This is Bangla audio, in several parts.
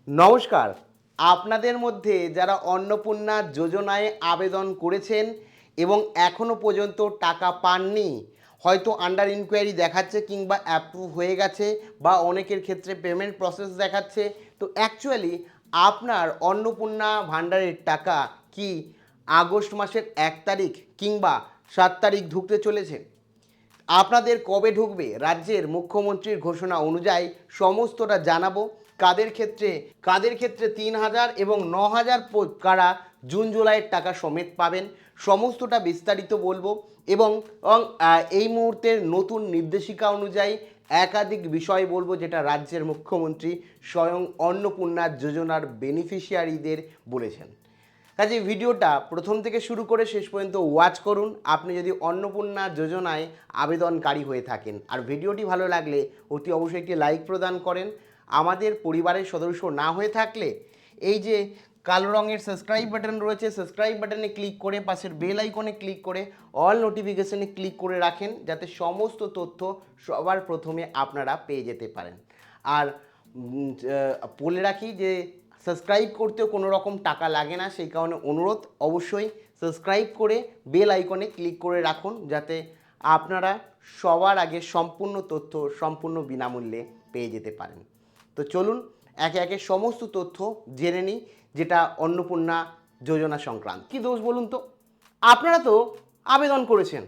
নমস্কার। আপনাদের মধ্যে যারা অন্নপূর্ণা যোজনায় আবেদন করেছেন এবং এখনও পর্যন্ত টাকা পাননি, হয়তো আন্ডার ইনকোয়ারি দেখাচ্ছে কিংবা অ্যাপ্রুভ হয়ে গেছে বা অনেকের ক্ষেত্রে পেমেন্ট প্রসেস দেখাচ্ছে, তো অ্যাকচুয়ালি আপনার অন্নপূর্ণা ভাণ্ডারের টাকা কি আগস্ট মাসের 1 তারিখ কিংবা 7 তারিখ ঢুকতে চলেছে? আপনাদের কবে ঢুকবে? রাজ্যের মুখ্যমন্ত্রীর ঘোষণা অনুযায়ী সমস্তটা জানাবো। কাদের ক্ষেত্রে 3,000 এবং 9,000 কারা জুন জুলাইয়ের টাকা সমেত পাবেন, সমস্তটা বিস্তারিত বলবো। এবং এই মুহূর্তের নতুন নির্দেশিকা অনুযায়ী একাধিক বিষয় বলবো, যেটা রাজ্যের মুখ্যমন্ত্রী স্বয়ং অন্নপূর্ণা যোজনার বেনিফিশিয়ারিদের বলেছেন। কাজে ভিডিওটা প্রথম থেকে শুরু করে শেষ পর্যন্ত ওয়াচ করুন আপনি যদি অন্নপূর্ণা যোজনায় আবেদনকারী হয়ে থাকেন। আর ভিডিওটি ভালো লাগলে অতি অবশ্যই একটি লাইক প্রদান করেন। আমাদের পরিবারের সদস্য না হয়ে থাকলে এই যে কালো রঙের সাবস্ক্রাইব বাটন রয়েছে, সাবস্ক্রাইব বাটনে ক্লিক করে পাশের বেল আইকনে ক্লিক করে অল নোটিফিকেশনে ক্লিক করে রাখেন, যাতে সমস্ত তথ্য সবার প্রথমে আপনারা পেয়ে যেতে পারেন। আর বলে রাখি যে সাবস্ক্রাইব করতেও কোনো রকম টাকা লাগে না, সেই কারণে অনুরোধ অবশ্যই সাবস্ক্রাইব করে বেল আইকনে ক্লিক করে রাখুন, যাতে আপনারা সবার আগে সম্পূর্ণ তথ্য সম্পূর্ণ বিনামূল্যে পেয়ে যেতে পারেন। তো চলুন একে একে সমস্ত তথ্য জেনে নিই, যেটা অন্নপূর্ণা যোজনা সংক্রান্ত। কী দোষ বলুন তো? আপনারা তো আবেদন করেছেন,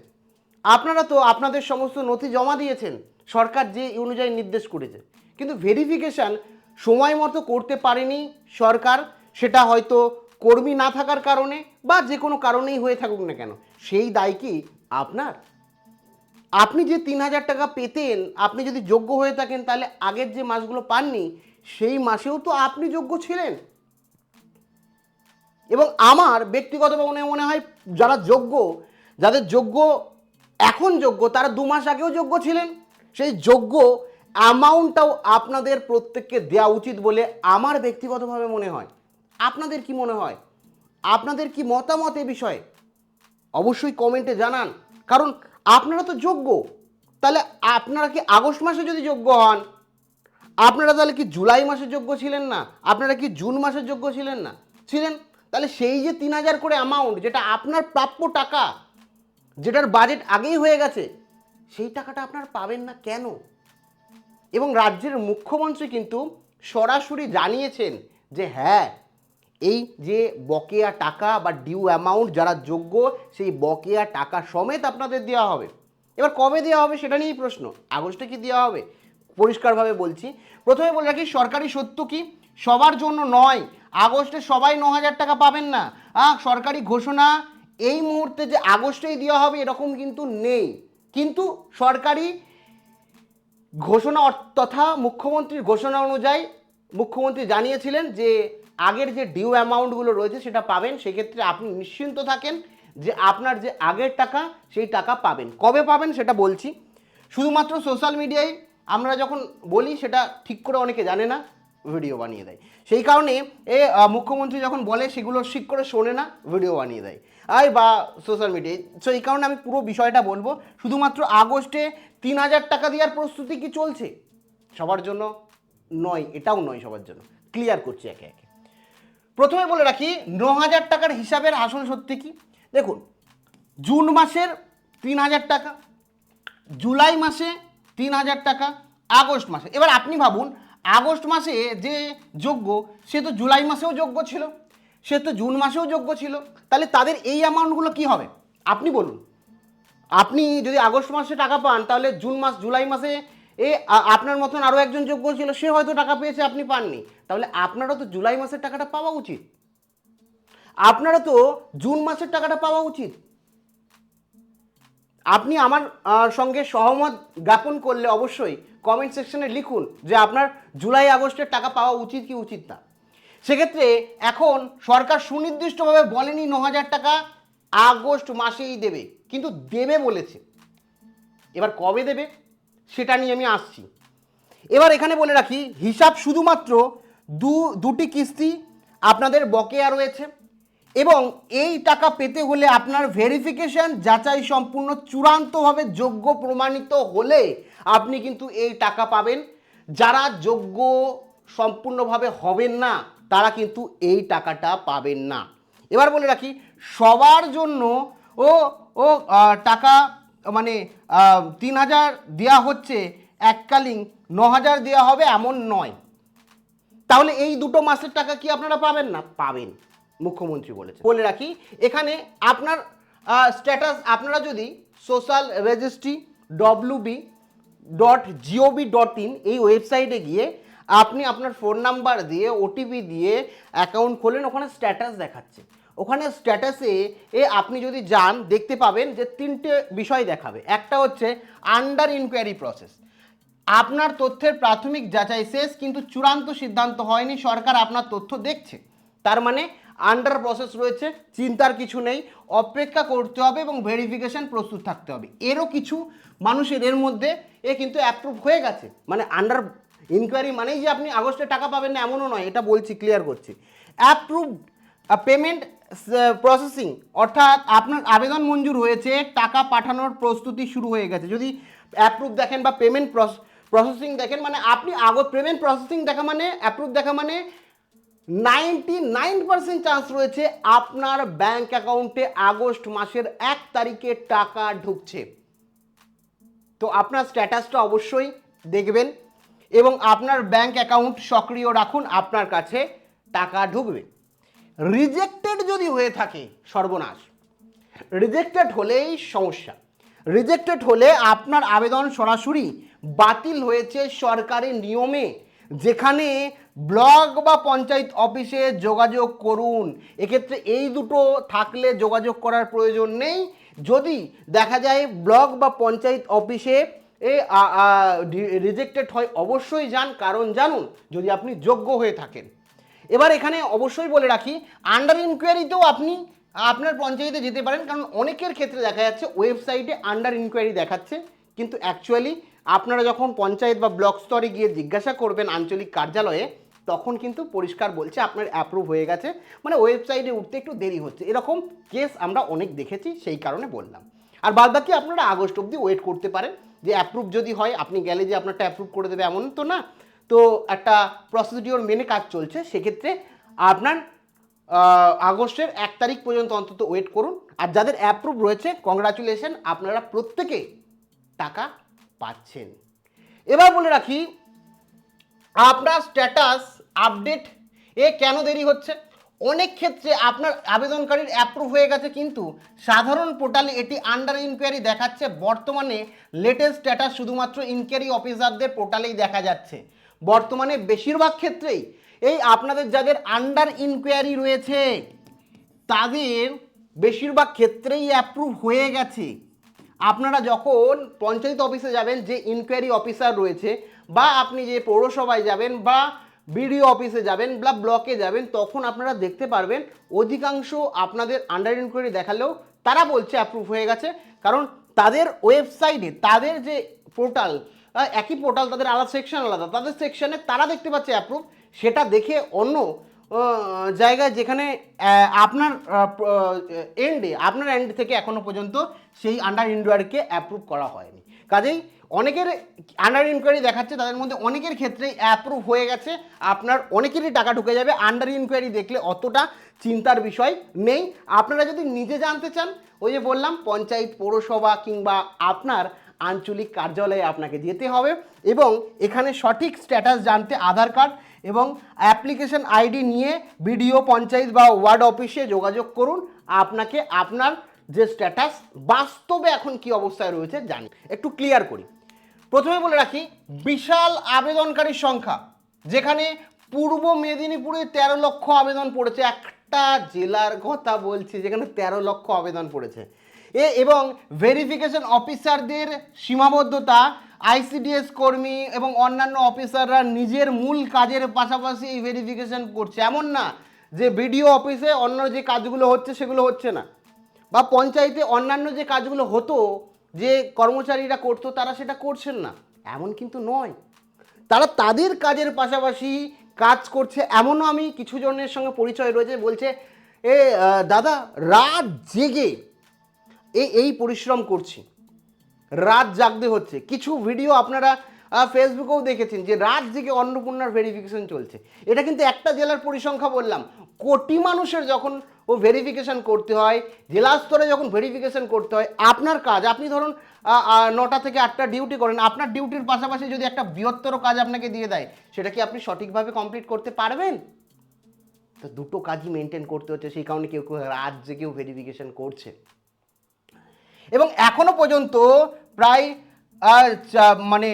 আপনারা তো আপনাদের সমস্ত নথি জমা দিয়েছেন, সরকার যে অনুযায়ী নির্দেশ করেছে, কিন্তু ভেরিফিকেশান সময় মতো করতে পারেনি সরকার। সেটা হয়তো কর্মী না থাকার কারণে বা যে কোনো কারণেই হয়ে থাকুক না কেন, সেই দায় কি আপনার? আপনি যে 3,000 টাকা পেতেন, আপনি যদি যোগ্য হয়ে থাকেন, তাহলে আগের যে মাসগুলো পাননি সেই মাসেও তো আপনি যোগ্য ছিলেন। এবং আমার ব্যক্তিগতভাবে মনে হয় যারা যোগ্য, যাদের যোগ্য এখন যোগ্য, তারা 2 মাস আগেও যোগ্য ছিলেন। সেই যোগ্য অ্যামাউন্টটাও আপনাদের প্রত্যেককে দেওয়া উচিত বলে আমার ব্যক্তিগতভাবে মনে হয়। আপনাদের কি মনে হয়? আপনাদের কি মতামত এ বিষয়ে? অবশ্যই কমেন্টে জানান। কারণ আপনারা তো যোগ্য, তাহলে আপনারা কি আগস্ট মাসে যদি যোগ্য হন, আপনারা তাহলে কি জুলাই মাসে যোগ্য ছিলেন না? আপনারা কি জুন মাসে যোগ্য ছিলেন না? ছিলেন। তাহলে সেই যে 3,000 করে অ্যামাউন্ট, যেটা আপনার প্রাপ্য টাকা, যেটার বাজেট আগেই হয়ে গেছে, সেই টাকাটা আপনারা পাবেন না কেন? এবং রাজ্যের মুখ্যমন্ত্রী কিন্তু সরাসরি জানিয়েছেন যে হ্যাঁ, এই যে বকেয়া টাকা বা ডিউ অ্যামাউন্ট যারা যোগ্য, সেই বকেয়া টাকা সমেত আপনাদের দেওয়া হবে। এবার কবে দেওয়া হবে সেটা নিয়েই প্রশ্ন। আগস্টে কি দেওয়া হবে? পরিষ্কারভাবে বলছি, প্রথমে বলে রাখি সরকারি সত্য কি সবার জন্য নয়। আগস্টে সবাই 9,000 টাকা পাবেন না। সরকারি ঘোষণা এই মুহূর্তে যে আগস্টেই দেওয়া হবে এরকম কিন্তু নেই। কিন্তু সরকারি ঘোষণা তথা মুখ্যমন্ত্রীর ঘোষণা অনুযায়ী মুখ্যমন্ত্রী জানিয়েছিলেন যে আগের যে ডিউ অ্যামাউন্টগুলো রয়েছে সেটা পাবেন। সেক্ষেত্রে আপনি নিশ্চিন্ত থাকেন যে আপনার যে আগের টাকা সেই টাকা পাবেন। কবে পাবেন সেটা বলছি। শুধুমাত্র সোশ্যাল মিডিয়ায় আমরা যখন বলি সেটা ঠিক করে অনেকে জানে না, ভিডিও বানিয়ে দেয়। সেই কারণে মুখ্যমন্ত্রী যখন বলে সেগুলো ঠিক করে শোনে না, ভিডিও বানিয়ে দেয় বা সোশ্যাল মিডিয়ায়। সো এই কারণে আমি পুরো বিষয়টা বলবো। শুধুমাত্র আগস্টে 3,000 টাকা দেওয়ার প্রস্তুতি কি চলছে? সবার জন্য নয়, এটাও নয় সবার জন্য। ক্লিয়ার করছি একে একে। প্রথমে বলে রাখি 9,000 টাকার হিসাবের আসল সত্যি কি। দেখুন, জুন মাসের 3,000 টাকা, জুলাই মাসে 3,000 টাকা, আগস্ট মাসে। এবার আপনি ভাবুন, আগস্ট মাসে যে যোগ্য সে তো জুলাই মাসেও যোগ্য ছিল, সে তো জুন মাসেও যোগ্য ছিল, তাহলে তাদের এই অ্যামাউন্টগুলো কি হবে আপনি বলুন। আপনি যদি আগস্ট মাসে টাকা পান, তাহলে জুলাই মাসে আপনার মতন আরও একজন যোগ্য ছিল, সে হয়তো টাকা পেয়েছে, আপনি পাননি। তাহলে আপনারও তো জুলাই মাসের টাকাটা পাওয়া উচিত, আপনারা তো জুন মাসের টাকাটা পাওয়া উচিত। আপনি আমার সঙ্গে সহমত জ্ঞাপন করলে অবশ্যই কমেন্ট সেকশনে লিখুন যে আপনার জুলাই আগস্টের টাকা পাওয়া উচিত কি উচিত না। সেক্ষেত্রে এখন সরকার সুনির্দিষ্টভাবে বলেনি 9,000 টাকা আগস্ট মাসেই দেবে, কিন্তু দেবে বলেছে। এবার কবে দেবে সেটা নিয়ে আমি আসছি। এবার এখানে বলে রাখি হিসাব শুধুমাত্র দুটি কিস্তি আপনাদের বকেয়া রয়েছে, এবং এই টাকা পেতে হলে আপনার ভেরিফিকেশন যাচাই সম্পূর্ণ চূড়ান্তভাবে যোগ্য প্রমাণিত হলে আপনি কিন্তু এই টাকা পাবেন। যারা যোগ্য সম্পূর্ণভাবে হবেন না তারা কিন্তু এই টাকাটা পাবেন না। এবার বলে রাখি, সবার জন্য ও ও টাকা মানে 3,000 দেওয়া হচ্ছে, এককালীন 9,000 দেওয়া হবে এমন নয়। তাহলে এই দুটো মাসের টাকা কি আপনারা পাবেন না? পাবেন, মুখ্যমন্ত্রী বলেছে। বলে রাখি, এখানে আপনার স্ট্যাটাস, আপনারা যদি সোশ্যাল রেজিস্ট্রি wb.gov.in এই ওয়েবসাইটে গিয়ে আপনি আপনার ফোন নাম্বার দিয়ে ওটিপি দিয়ে অ্যাকাউন্ট খোলেন, ওখানে স্ট্যাটাস দেখাচ্ছে। ওখানে স্ট্যাটাসে আপনি যদি যান দেখতে পাবেন যে 3টে বিষয় দেখাবে। একটা হচ্ছে আন্ডার ইনকোয়ারি প্রসেস, আপনার তথ্যের প্রাথমিক যাচাই শেষ কিন্তু চূড়ান্ত সিদ্ধান্ত হয়নি, সরকার আপনার তথ্য দেখছে। তার মানে আন্ডার প্রসেস রয়েছে, চিন্তার কিছু নেই, অপেক্ষা করতে হবে এবং ভেরিফিকেশন প্রস্তুত থাকতে হবে। এরও কিছু মানুষের এর মধ্যে কিন্তু অ্যাপ্রুভ হয়ে গেছে। মানে আন্ডার ইনকোয়ারি মানেই যে আপনি আগস্টে টাকা পাবেন না এমনও নয়, এটা বলছি, ক্লিয়ার করছি। অ্যাপ্রুভ পেমেন্ট প্রসেসিং, অর্থাৎ আপনার আবেদন মঞ্জুর হয়েছে, টাকা পাঠানোর প্রস্তুতি শুরু হয়ে গেছে। যদি অ্যাপ্রুভ দেখেন বা পেমেন্ট প্রসেসিং দেখেন, মানে আপনি পেমেন্ট প্রসেসিং দেখা মানে অ্যাপ্রুভ দেখা মানে 99% চান্স রয়েছে আপনার ব্যাংক অ্যাকাউন্টে আগস্ট মাসের 1 তারিখে টাকা ঢুকছে। তো আপনার স্ট্যাটাসটা অবশ্যই দেখবেন এবং আপনার ব্যাংক অ্যাকাউন্ট সক্রিয় রাখুন, আপনার কাছে টাকা ঢুকবে। রিজেক্টেড যদি হয়ে থাকে সর্বনাশ, রিজেক্টেড হলেই সমস্যা। রিজেক্টেড হলে আপনার আবেদন সরাসরি বাতিল হয়েছে সরকারি নিয়মে, যেখানে ব্লক বা পঞ্চায়েত অফিসে যোগাযোগ করুন। এক্ষেত্রে এই দুটো থাকলে যোগাযোগ করার প্রয়োজন নেই। যদি দেখা যায় ব্লক বা পঞ্চায়েত অফিসে রিজেক্টেড হয় অবশ্যই যান, কারণ জানুন যদি আপনি যোগ্য হয়ে থাকেন। এবার এখানে অবশ্যই বলে রাখি, আন্ডার ইনকোয়ারিতেও আপনি আপনার পঞ্চায়েতে যেতে পারেন, কারণ অনেকের ক্ষেত্রে দেখা যাচ্ছে ওয়েবসাইটে আন্ডার ইনকোয়ারি দেখাচ্ছে, কিন্তু অ্যাকচুয়ালি আপনারা যখন পঞ্চায়েত বা ব্লক স্তরে গিয়ে জিজ্ঞাসা করবেন আঞ্চলিক কার্যালয়ে, তখন কিন্তু পরিষ্কার বলছে আপনার অ্যাপ্রুভ হয়ে গেছে, মানে ওয়েবসাইটে উঠতে একটু দেরি হচ্ছে। এরকম কেস আমরা অনেক দেখেছি, সেই কারণে বললাম। আর বাদবাকি আপনারা আগস্ট অবধি ওয়েট করতে পারেন, যে অ্যাপ্রুভ যদি হয়, আপনি গেলে যে আপনারটা অ্যাপ্রুভ করে দেবে এমন তো না। তো একটা প্রসিডিওর মেনে কাজ চলছে, সেক্ষেত্রে আপনার আগস্টের 1 তারিখ পর্যন্ত অন্তত ওয়েট করুন। আর যাদের অ্যাপ্রুভ রয়েছে, কংগ্রাচুলেশন, আপনারা প্রত্যেকে টাকা পাচ্ছেন। এবার বলে রাখি, আপনার স্ট্যাটাস আপডেট কেন দেরি হচ্ছে? অনেক ক্ষেত্রে আপনার আবেদনকারীর অ্যাপ্রুভ হয়ে গেছে, কিন্তু সাধারণ পোর্টালে এটি আন্ডার ইনকোয়ারি দেখাচ্ছে। বর্তমানে লেটেস্ট স্ট্যাটাস শুধুমাত্র ইনকোয়ারি অফিসারদের পোর্টালেই দেখা যাচ্ছে। বর্তমানে বেশিরভাগ ক্ষেত্রেই আপনাদের যাদের আন্ডার ইনকোয়ারি রয়েছে, তাদের বেশিরভাগ ক্ষেত্রেই অ্যাপ্রুভ হয়ে গেছে। আপনারা যখন পঞ্চায়েত অফিসে যাবেন, যে ইনকোয়ারি অফিসার রয়েছে, বা আপনি যে পৌরসভায় যাবেন বা বিডিও অফিসে যাবেন বা ব্লকে যাবেন, তখন আপনারা দেখতে পারবেন অধিকাংশ আপনাদের আন্ডার ইনকোয়ারি দেখালেও তারা বলছে অ্যাপ্রুভ হয়ে গেছে। কারণ তাদের ওয়েবসাইটে, তাদের যে পোর্টাল, একই পোর্টাল, তাদের আলাদা সেকশন আলাদা, তাদের সেকশনে তারা দেখতে পাচ্ছে অ্যাপ্রুভ। সেটা দেখে অন্য জায়গায়, যেখানে আপনার আপনার এন্ড থেকে এখনো পর্যন্ত সেই আন্ডার ইনকোয়ারিকে অ্যাপ্রুভ করা হয়নি। কাজেই অনেকের আন্ডার ইনকোয়ারি দেখাচ্ছে, তাদের মধ্যে অনেকের ক্ষেত্রেই অ্যাপ্রুভ হয়ে গেছে। আপনার অনেকেরই টাকা ঢুকে যাবে। আন্ডার ইনকোয়ারি দেখলে অতটা চিন্তার বিষয় নেই। আপনারা যদি নিজে জানতে চান, ওই যে বললাম, পঞ্চায়েত, পৌরসভা কিংবা আপনার আঞ্চলিক কার্যালয়ে আপনাকে যেতে হবে এবং এখানে সঠিক স্ট্যাটাস জানতে আধার কার্ড এবং অ্যাপ্লিকেশন আইডি নিয়ে বিডিও, পঞ্চায়েত বা ওয়ার্ড অফিসে যোগাযোগ করুন। আপনাকে আপনার যে স্ট্যাটাস বাস্তবে এখন কি অবস্থায় রয়েছে জানি। একটু ক্লিয়ার করি। প্রথমে বলে রাখি, বিশাল আবেদনকারীর সংখ্যা, যেখানে পূর্ব মেদিনীপুরে 13 লক্ষ আবেদন পড়েছে। একটা জেলার কথা বলছি যেখানে 13 লক্ষ আবেদন পড়েছে। এবং ভেরিফিকেশন অফিসারদের সীমাবদ্ধতা, আইসিডিএস কর্মী এবং অন্যান্য অফিসাররা নিজের মূল কাজের পাশাপাশি এই ভেরিফিকেশন করছে। এমন না যে বিডিও অফিসে অন্য যে কাজগুলো হচ্ছে সেগুলো হচ্ছে না, বা পঞ্চায়েতে অন্যান্য যে কাজগুলো হতো, যে কর্মচারীরা করতো, তারা সেটা করছেন না, এমন কিন্তু নয়। তারা তাদের কাজের পাশাপাশি কাজ করছে। এমনও আমি কিছু জনের সঙ্গে পরিচয় রয়েছে, বলছে দাদা রাত জেগে এই পরিশ্রম করছি, রাত জাগতে হচ্ছে। কিছু ভিডিও আপনারা ফেসবুকেও দেখেছেন যে রাত জেগে অন্নপূর্ণার ভেরিফিকেশন চলছে। এটা কিন্তু একটা জেলার পরিসংখ্যা বললাম, কোটি মানুষের যখন ও ভেরিফিকেশন করতে হয়, জেলা স্তরে যখন ভেরিফিকেশন করতে হয়, আপনার কাজ, আপনি ধরুন 9টা থেকে 8টা ডিউটি করেন, আপনার ডিউটির পাশাপাশি যদি একটা বৃহত্তর কাজ আপনাকে দিয়ে দেয়, সেটা কি আপনি সঠিকভাবে কমপ্লিট করতে পারবেন? তো দুটো কাজই মেনটেন করতে হচ্ছে, সেই কারণে কেউ কেউ রাত জেগেও ভেরিফিকেশন করছে। এবং এখনো পর্যন্ত প্রায় মানে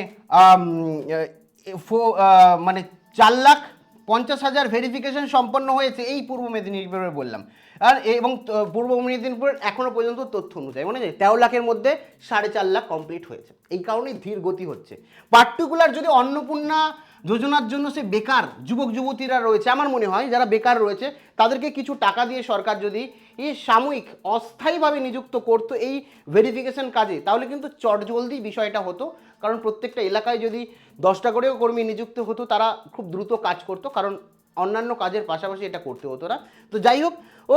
মানে 4,50,000 ভেরিফিকেশন সম্পন্ন হয়েছে এই পূর্ব মেদিনীপুরে বললাম। আর এবং পূর্ব মেদিনীপুরের এখনো পর্যন্ত তথ্য অনুযায়ী মানে 13 লাখের মধ্যে 4.5 লাখ কমপ্লিট হয়েছে। এই কারণেই ধীর গতি হচ্ছে। পার্টিকুলার যদি অন্নপূর্ণা যোজনার জন্য সে বেকার যুবক যুবতীরা রয়েছে, আমার মনে হয় যারা বেকার রয়েছে তাদেরকে কিছু টাকা দিয়ে সরকার যদি এই সাময়িক অস্থায়ীভাবে নিযুক্ত করতো এই ভেরিফিকেশন কাজে, তাহলে কিন্তু চটজলদি বিষয়টা হতো। কারণ প্রত্যেকটা এলাকায় যদি 10টা করেও কর্মী নিযুক্ত হতো, তারা খুব দ্রুত কাজ করতো, কারণ অন্যান্য কাজের পাশাপাশি এটা করতে হতো না। তো যাই হোক, ও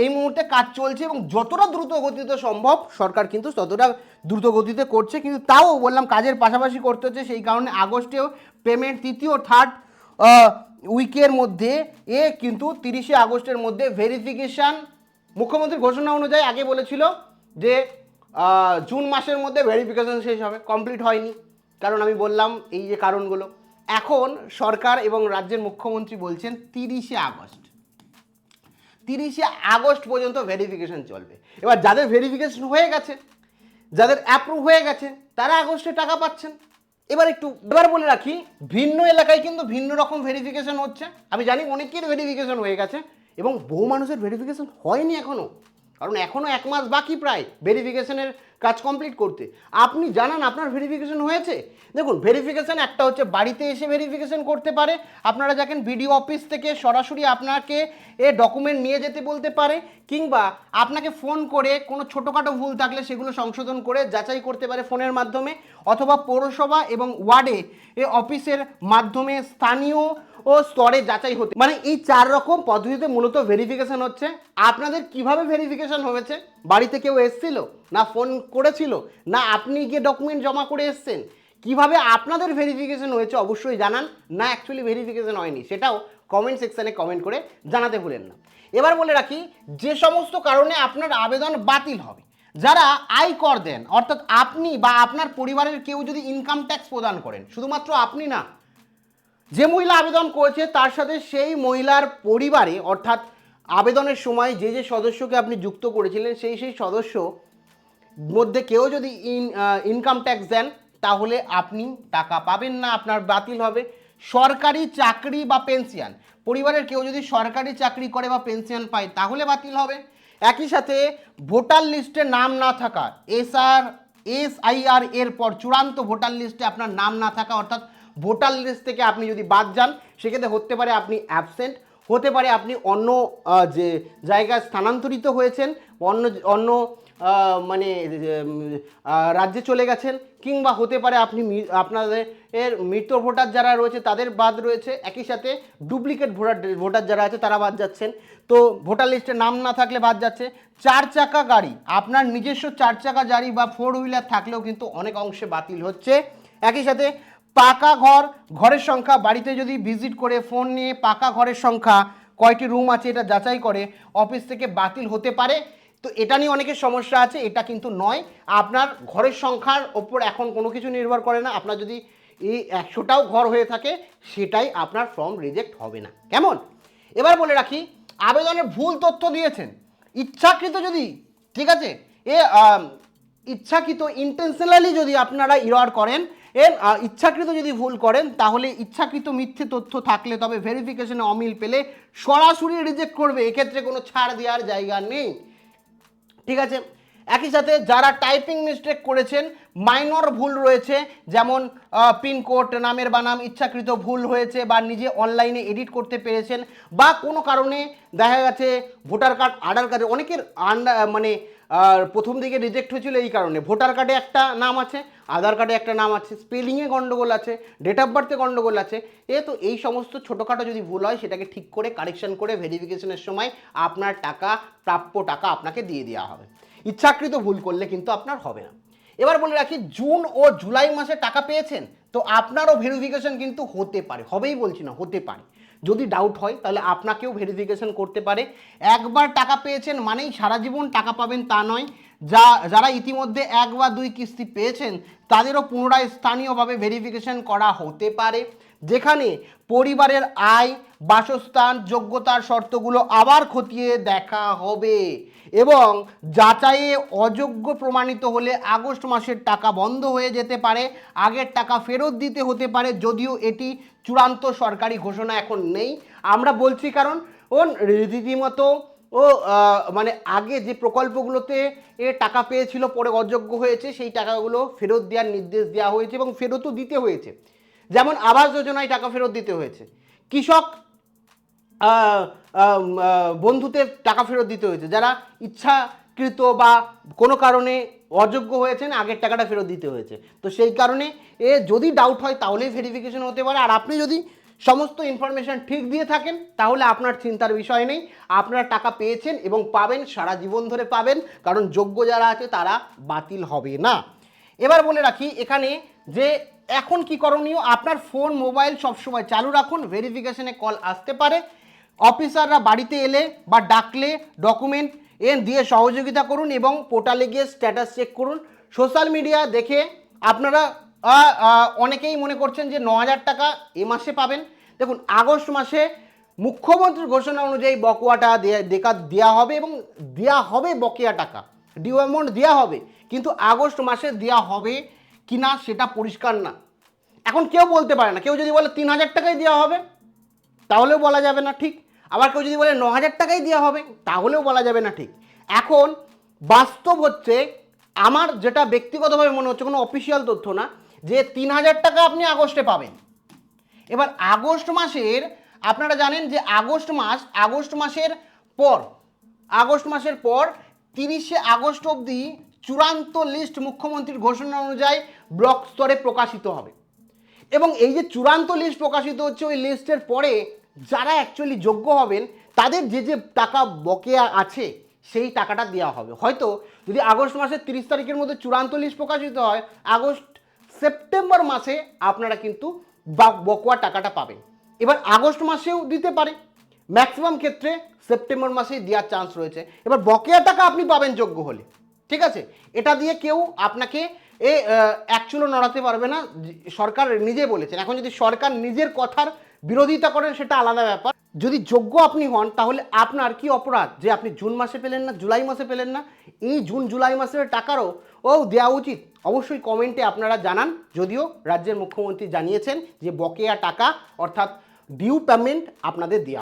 এই মুহূর্তে কাজ চলছে এবং যতটা দ্রুত গতিতে সম্ভব সরকার কিন্তু ততটা দ্রুত গতিতে করছে, কিন্তু তাও বললাম কাজের পাশাপাশি করতে হচ্ছে। সেই কারণে আগস্টেও পেমেন্ট তৃতীয় থার্ড উইকের মধ্যে কিন্তু 30শে আগস্টের মধ্যে ভেরিফিকেশান, মুখ্যমন্ত্রীর ঘোষণা অনুযায়ী আগে বলেছিল যে জুন মাসের মধ্যে ভেরিফিকেশন শেষ হবে, কমপ্লিট হয়নি, কারণ আমি বললাম এই যে কারণগুলো। এখন সরকার এবং রাজ্যের মুখ্যমন্ত্রী বলছেন 30শে আগস্ট পর্যন্ত ভেরিফিকেশন চলবে। এবার যাদের ভেরিফিকেশন হয়ে গেছে, যাদের অ্যাপ্রুভ হয়ে গেছে, তারা আগস্টে টাকা পাচ্ছেন। এবার বলে রাখি, ভিন্ন এলাকায় কিন্তু ভিন্ন রকম ভেরিফিকেশন হচ্ছে। আমি জানি অনেকের ভেরিফিকেশন হয়ে গেছে এবং বহু মানুষের ভেরিফিকেশন হয়নি এখনও, কারণ এখনও 1 মাস বাকি প্রায় ভেরিফিকেশনের কাজ কমপ্লিট করতে। আপনি জানান আপনার ভেরিফিকেশন হয়েছে। দেখুন, ভেরিফিকেশন একটা হচ্ছে বাড়িতে এসে ভেরিফিকেশন করতে পারে, আপনারা দেখেন বিডিও অফিস থেকে সরাসরি আপনাকে ডকুমেন্ট নিয়ে যেতে বলতে পারে, কিংবা আপনাকে ফোন করে কোনো ছোটোখাটো ভুল থাকলে সেগুলো সংশোধন করে যাচাই করতে পারে ফোনের মাধ্যমে, অথবা পৌরসভা এবং ওয়ার্ডে অফিসের মাধ্যমে স্থানীয় ও স্তরে যাচাই হতে, মানে এই 4 রকম পদ্ধতিতে মূলত ভেরিফিকেশন হচ্ছে। আপনাদের কিভাবে ভেরিফিকেশন হয়েছে? বাড়িতে কেউ এসেছিল, না ফোন করেছিল, না আপনি গিয়ে ডকুমেন্ট জমা করে এসছেন? কিভাবে আপনাদের ভেরিফিকেশন হয়েছে অবশ্যই জানান, না অ্যাকচুয়ালি ভেরিফিকেশন হয়নি সেটাও কমেন্ট সেকশানে কমেন্ট করে জানাতে ভুলেন না। এবার বলে রাখি, যে সমস্ত কারণে আপনার আবেদন বাতিল হবে, যারা আয়কর দেন, অর্থাৎ আপনি বা আপনার পরিবারের কেউ যদি ইনকাম ট্যাক্স প্রদান করেন, শুধুমাত্র আপনি না, যে মহিলা আবেদন করেছে তার সাথে সেই মহিলার পরিবারে, অর্থাৎ আবেদনের সময় যে যে সদস্যকে আপনি যুক্ত করেছিলেন সেই সদস্য মধ্যে কেউ যদি ইনকাম ট্যাক্স দেন, তাহলে আপনি টাকা পাবেন না, আপনার বাতিল হবে। সরকারি চাকরি বা পেনশন, পরিবারের কেউ যদি সরকারি চাকরি করে বা পেনশন পায় তাহলে বাতিল হবে। একই সাথে ভোটার লিস্টে নাম না থাকা, SIR এর পর চূড়ান্ত ভোটার লিস্টে আপনার নাম না থাকা, অর্থাৎ ভোটার লিস্ট থেকে আপনি যদি বাদ যান, সেক্ষেত্রে হতে পারে আপনি অ্যাবসেন্ট, হতে পারে আপনি অন্য যে জায়গায় স্থানান্তরিত হয়েছেন, অন্য মানে রাজ্যে চলে গেছেন, কিংবা হতে পারে আপনি আপনাদের মৃত ভোটার যারা রয়েছে তাদের বাদ রয়েছে। একই সাথে ডুপ্লিকেট ভোটার যারা আছে তারা বাদ যাচ্ছেন। তো ভোটার লিস্টে নাম না থাকলে বাদ যাচ্ছে। 4 চাকা গাড়ি, আপনার নিজস্ব 4 চাকা গাড়ি বা 4 হুইলার থাকলেও কিন্তু অনেক অংশে বাতিল হচ্ছে। একই সাথে পাকা ঘরের সংখ্যা, বাড়িতে যদি ভিজিট করে ফোন নিয়ে পাকা ঘরের সংখ্যা কয়টি রুম আছে এটা যাচাই করে অফিস থেকে বাতিল হতে পারে। তো এটা নিয়ে অনেকের সমস্যা আছে, এটা কিন্তু নয়। আপনার ঘরের সংখ্যার ওপর এখন কোনো কিছু নির্ভর করে না। আপনার যদি এই 100টাও ঘর হয়ে থাকে, সেটাই আপনার ফর্ম রিজেক্ট হবে না। কেমন? এবার বলে রাখি, আবেদনে ভুল তথ্য দিয়েছেন, ইচ্ছাকৃত যদি, ঠিক আছে, ইচ্ছাকৃত ইন্টেনশনালি যদি আপনারা ইরর করেন, ইচ্ছাকৃত যদি ভুল করেন, তাহলে ইচ্ছাকৃত মিথ্যে তথ্য থাকলে, তবে ভেরিফিকেশনে অমিল পেলে সরাসরি রিজেক্ট করবে, এক্ষেত্রে কোনো ছাড় দেওয়ার জায়গা নেই, ঠিক আছে। একই সাথে যারা টাইপিং মিস্টেক করেছেন, মাইনর ভুল রয়েছে, যেমন পিনকোড, নামের বানাম ইচ্ছাকৃত ভুল হয়েছে, বা নিজে অনলাইনে এডিট করতে পেরেছেন, বা কোনো কারণে দেখা গেছে ভোটার কার্ড, আধার কার্ডে অনেকের মানে প্রথম দিকে রিজেক্ট হয়েছিল এই কারণে, ভোটার কার্ডে একটা নাম আছে, আধার কার্ডে একটা নাম আছে, স্পেলিংয়ে গন্ডগোল আছে, ডেট অফ বার্থে গন্ডগোল আছে। তো এই সমস্ত ছোটোখাটো যদি ভুল হয়, সেটাকে ঠিক করে কারেকশন করে ভেরিফিকেশনের সময় আপনার টাকা, প্রাপ্য টাকা আপনাকে দিয়ে দেওয়া হবে। ইচ্ছাকৃত ভুল করলে কিন্তু আপনার হবে না। এবার বলে রাখি, জুন ও জুলাই মাসে টাকা পেয়েছেন, তো আপনারও ভেরিফিকেশন কিন্তু হতে পারে, হবেই বলছি না, হতে পারে। যদি ডাউট হয় তাহলে আপনাকেও ভেরিফিকেশন করতে পারে। একবার টাকা পেয়েছেন মানেই সারা জীবন টাকা পাবেন তা নয়। যারা ইতিমধ্যে 1 বা 2 কিস্তি পেয়েছেন তাদেরও পুনরায় স্থানীয়ভাবে ভেরিফিকেশন করা হতে পারে, যেখানে পরিবারের আয়, বাসস্থান, যোগ্যতার শর্তগুলো আবার খতিয়ে দেখা হবে এবং যাচাইয়ে অযোগ্য প্রমাণিত হলে আগস্ট মাসের টাকা বন্ধ হয়ে যেতে পারে, আগের টাকা ফেরত দিতে হতে পারে। যদিও এটি চূড়ান্ত সরকারি ঘোষণা এখন নেই, আমরা বলছি কারণ রীতিমতো মানে আগে যে প্রকল্পগুলোতে টাকা পেয়েছিল পরে অযোগ্য হয়েছে সেই টাকাগুলো ফেরত দেওয়ার নির্দেশ দেওয়া হয়েছে এবং ফেরতও দিতে হয়েছে। যেমন আবাস যোজনায় টাকা ফেরত দিতে হয়েছে, কৃষক বন্ধুতে টাকা ফেরত দিতে হয়েছে, যারা ইচ্ছাকৃত বা কোনো কারণে অযোগ্য হয়েছেন আগের টাকাটা ফেরত দিতে হয়েছে। তো সেই কারণে যদি ডাউট হয় তাহলেই ভেরিফিকেশন হতে পারে। আর আপনি যদি সমস্ত ইনফরমেশন ঠিক দিয়ে থাকেন তাহলে আপনার চিন্তার বিষয় নেই, আপনারা টাকা পেয়েছেন এবং পাবেন, সারা জীবন ধরে পাবেন, কারণ যোগ্য যারা আছে তারা বাতিল হবে না। এবার বলে রাখি এখানে যে এখন কি করণীয়, আপনার ফোন মোবাইল সবসময় চালু রাখুন, ভেরিফিকেশনে কল আসতে পারে। অফিসাররা বাড়িতে এলে বা ডাকলে ডকুমেন্ট দিয়ে সহযোগিতা করুন এবং পোর্টালে গিয়ে স্ট্যাটাস চেক করুন। সোশ্যাল মিডিয়া দেখে আপনারা অনেকেই মনে করছেন যে 9,000 টাকা এ মাসে পাবেন। দেখুন, আগস্ট মাসে মুখ্যমন্ত্রীর ঘোষণা অনুযায়ী বকেয়াটা দেওয়া হবে এবং দেওয়া হবে বকেয়া টাকা, ডিউ অ্যামাউন্ট দেওয়া হবে, কিন্তু আগস্ট মাসে দেওয়া হবে কিনা সেটা পরিষ্কার না। এখন কেউ বলতে পারে না, কেউ যদি বলে 3,000 টাকাই দেওয়া হবে তাহলেও বলা যাবে না ঠিক, আবার কেউ যদি বলে 9,000 টাকাই দেওয়া হবে তাহলেও বলা যাবে না ঠিক। এখন বাস্তব হচ্ছে, আমার যেটা ব্যক্তিগতভাবে মনে হচ্ছে, কোনো অফিসিয়াল তথ্য না, যে 3,000 টাকা আপনি আগস্টে পাবেন। এবার আগস্ট মাসের আপনারা জানেন যে আগস্ট মাসের পর 30শে আগস্ট অবধি চূড়ান্ত লিস্ট মুখ্যমন্ত্রীর ঘোষণা অনুযায়ী ব্লক স্তরে প্রকাশিত হবে এবং এই যে চূড়ান্ত লিস্ট প্রকাশিত হচ্ছে, ওই লিস্টের পরে যারা অ্যাকচুয়ালি যোগ্য হবেন তাদের যে যে টাকা বকেয়া আছে সেই টাকাটা দেওয়া হবে। হয়তো যদি আগস্ট মাসের 30 তারিখের মধ্যে চূড়ান্ত লিস্ট প্রকাশিত হয়, সেপ্টেম্বর মাসে আপনারা কিন্তু বকেয়া টাকাটা পাবেন। এবার আগস্ট মাসেও দিতে পারে, ম্যাক্সিমাম ক্ষেত্রে সেপ্টেম্বর মাসেই দেওয়ার চান্স রয়েছে। এবার বকেয়া টাকা আপনি পাবেন যোগ্য হলে, ঠিক আছে? এটা দিয়ে কেউ আপনাকে অ্যাকচুয়ালি নড়াতে পারবে না, সরকার নিজে বলেছেন। এখন যদি সরকার নিজের কথার বিরোধিতা করেন সেটা আলাদা ব্যাপার। যদি যোগ্য আপনি হন তাহলে আপনার কি অপরাধ যে আপনি জুন মাসে পেলেন না, জুলাই মাসে পেলেন না? এই জুন জুলাই মাসের টাকারও দেওয়া উচিত। অবশ্যই কমেন্টে আপনারা জানান। যদিও রাজ্যের মুখ্যমন্ত্রী জানিয়েছেন যে বকেয়া টাকা অর্থাৎ ডিউ পেমেন্ট আপনাদের দেওয়া